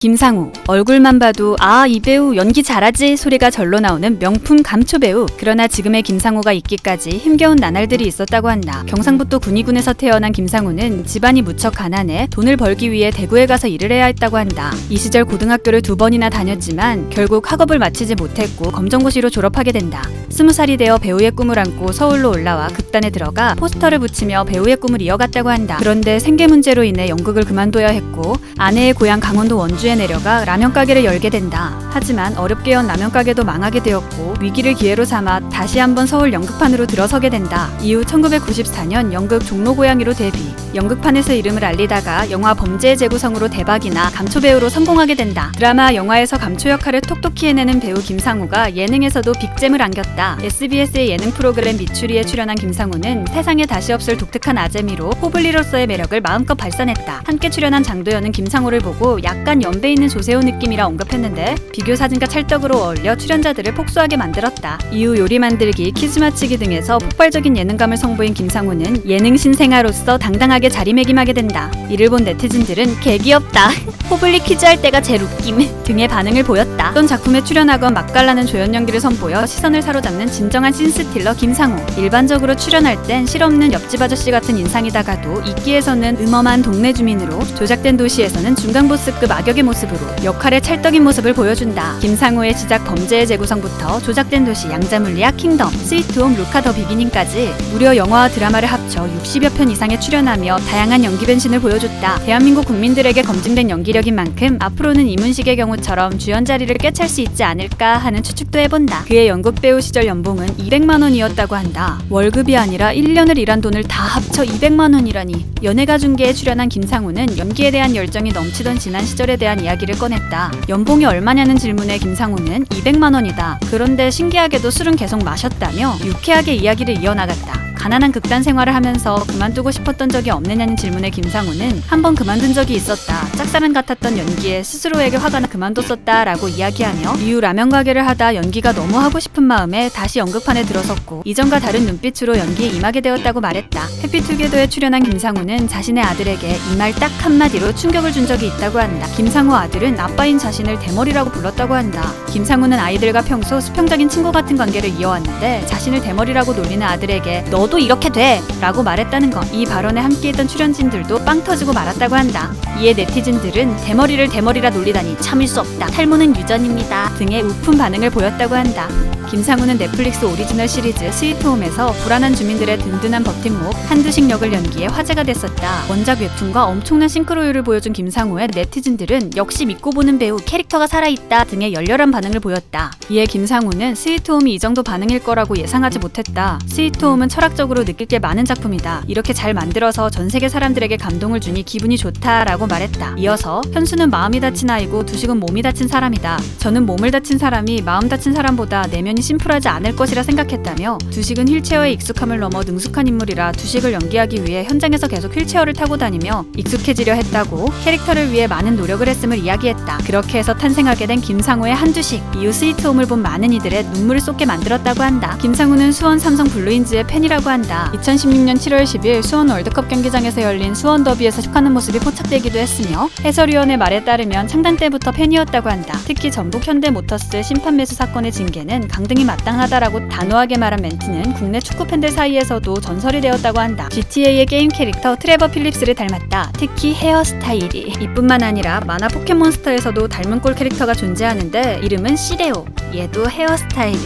김상우, 얼굴만 봐도 아, 이 배우 연기 잘하지 소리가 절로 나오는 명품 감초 배우. 그러나 지금의 김상우가 있기까지 힘겨운 나날들이 있었다고 한다. 경상북도 군위군에서 태어난 김상우는 집안이 무척 가난해 돈을 벌기 위해 대구에 가서 일을 해야 했다고 한다. 이 시절 고등학교를 2번이나 다녔지만 결국 학업을 마치지 못했고 검정고시로 졸업하게 된다. 20살이 되어 배우의 꿈을 안고 서울로 올라와 극단에 들어가 포스터를 붙이며 배우의 꿈을 이어갔다고 한다. 그런데 생계 문제로 인해 연극을 그만둬야 했고 아내의 고향 강원도 원주에 내려가 라면 가게를 열게 된다. 하지만 어렵게 연 라면 가게도 망하게 되었고 위기를 기회로 삼아 다시 한번 서울 연극판으로 들어서게 된다. 이후 1994년 연극 종로고양이로 데뷔. 연극판에서 이름을 알리다가 영화 범죄의 재구성으로 대박이나 감초 배우로 성공하게 된다. 드라마, 영화에서 감초 역할을 톡톡히 해내는 배우 김상우가 예능에서도 빅잼을 안겼다. SBS의 예능 프로그램 미추리에 출연한 김상우는 세상에 다시 없을 독특한 아재미로 호블리로서의 매력을 마음껏 발산했다. 함께 출연한 장도연은 김상우를 보고 약간 연배 있는 조세호 느낌이라 언급했는데 비교 사진과 찰떡으로 어울려 출연자들을 폭소하게 만들었다. 이후 요리 만들기, 퀴즈 맞히기 등에서 폭발적인 예능감을 선보인 김상우는 예능 신생아로서 당당하게 자리매김하게 된다. 이를 본 네티즌들은 개귀엽다, 호블리 퀴즈 할 때가 제일 웃김 등의 반응을 보였다. 어떤 작품에 출연하건 맛깔나는 조연 연기를 선보여 시선을 사로잡는 진정한 씬스틸러 김상우. 일반적으로 출연할 땐 실없는 옆집 아저씨 같은 인상이다가도 이끼에서는 음험한 동네 주민으로, 조작된 도시에서는 중간보스급 악역의 모습으로 역할의 찰떡인 모습을 보여준다. 김상우의 시작 범죄의 재구성부터 조작된 도시, 양자물리학, 킹덤, 스위트홈, 루카 더 비기닝까지 무려 영화와 드라마를 합쳐 60여 편 이상에 출연하며 다양한 연기 변신을 보여줬다. 대한민국 국민들에게 검증된 연기력인 만큼 앞으로는 이문식의 경우처럼 주연 자리를 꿰찰 수 있지 않을까 하는 추측도 해본다. 그의 연극 배우 시절 연봉은 200만 원이었다고 한다. 월급이 아니라 1년을 일한 돈을 다 합쳐 200만 원이라니. 연예가 중계에 출연한 김상우는 연기에 대한 열정이 넘치던 지난 시절에 대한 이야기를 꺼냈다. 연봉이 얼마냐는 질문에 김상우는 200만 원이다. 그런데 신기하게도 술은 계속 마셨다며 유쾌하게 이야기를 이어나갔다. 가난한 극단 생활을 하면서 그만두고 싶었던 적이 없느냐는 질문에 김상우는 한 번 그만둔 적이 있었다. 짝사랑 같았던 연기에 스스로에게 화가 나 그만뒀었다 라고 이야기하며 이후 라면 가게를 하다 연기가 너무 하고 싶은 마음에 다시 연극판에 들어섰고 이전과 다른 눈빛으로 연기에 임하게 되었다고 말했다. 해피투게더에 출연한 김상우는 자신의 아들에게 이 말 딱 한마디로 충격을 준 적이 있다고 한다. 김상우 아들은 아빠인 자신을 대머리라고 불렀다고 한다. 김상우는 아이들과 평소 수평적인 친구 같은 관계를 이어왔는데 자신을 대머리라고 놀리는 아들에게 너도 이렇게 돼! 라고 말했다는 것. 이 발언에 함께했던 출연진들도 빵 터지고 말았다고 한다. 이에 네티즌들은 대머리를 대머리라 놀리다니 참을 수 없다, 탈모는 유전입니다 등의 우픈 반응을 보였다고 한다. 김상우는 넷플릭스 오리지널 시리즈 스위트홈에서 불안한 주민들의 든든한 버팀목 한두식 역을 연기해 화제가 됐었다. 원작 웹툰과 엄청난 싱크로율을 보여준 김상우의 네티즌들은 역시 믿고 보는 배우, 캐릭터가 살아있다 등의 열렬한 반응을 보였다. 이에 김상우는 스위트홈이 이 정도 반응일 거라고 예상하지 못했다. 스위트홈은 철학적으로 느낄 게 많은 작품이다. 이렇게 잘 만들어서 전 세계 사람들에게 감동을 주니 기분이 좋다라고 말했다. 이어서 현수는 마음이 다친 아이고 두식은 몸이 다친 사람이다. 저는 몸을 다친 사람이 마음 다친 사람보다 내면이 심플하지 않을 것이라 생각했다며 두식은 휠체어에 익숙함을 넘어 능숙한 인물이라 두식을 연기하기 위해 현장에서 계속 휠체어를 타고 다니며 익숙해지려 했다고 캐릭터를 위해 많은 노력을 했음을 이야기했다. 그렇게 해서 탄생하게 된 김상우의 한두식. 이후 스위트홈을 본 많은 이들의 눈물을 쏟게 만들었다고 한다. 김상우는 수원 삼성 블루인즈의 팬이라고 한다. 2016년 7월 10일 수원 월드컵 경기장에서 열린 수원 더비에서 축하는 모습이 포착되기도 했으며 해설위원의 말에 따르면 창단 때부터 팬이었다고 한다. 특히 전북 현대모터스 심판 매수 사건의 징계는 강등이 마땅하다라고 단호하게 말한 멘트는 국내 축구 팬들 사이에서도 전설이 되었다고 한다. GTA의 게임 캐릭터 트레버 필립스를 닮았다. 특히 헤어스타일이. 이뿐만 아니라 만화 포켓몬스터에서도 닮은 꼴 캐릭터가 존재하는데 이름은 시레오. 얘도 헤어스타일이.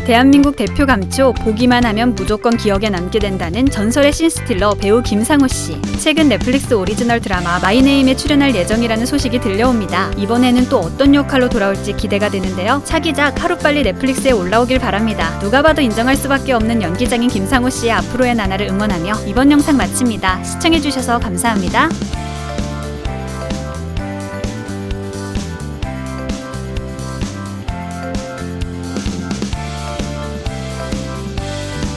대한민국 대표 감초, 보기만 하면 무조건 기억에 남게 된다는 전설의 씬스틸러 배우 김상우 씨. 최근 넷플릭스 오리지널 드라마 마이네임에 출연할 예정이라는 소식이 들려옵니다. 이번에는 또 어떤 역할로 돌아올지 기대가 되는데요. 차기작 하루빨리 넷플릭스에 올라오길 바랍니다. 누가 봐도 인정할 수밖에 없는 연기장인 김상우 씨의 앞으로의 나날을 응원하며 이번 영상 마칩니다. 시청해주셔서 감사합니다.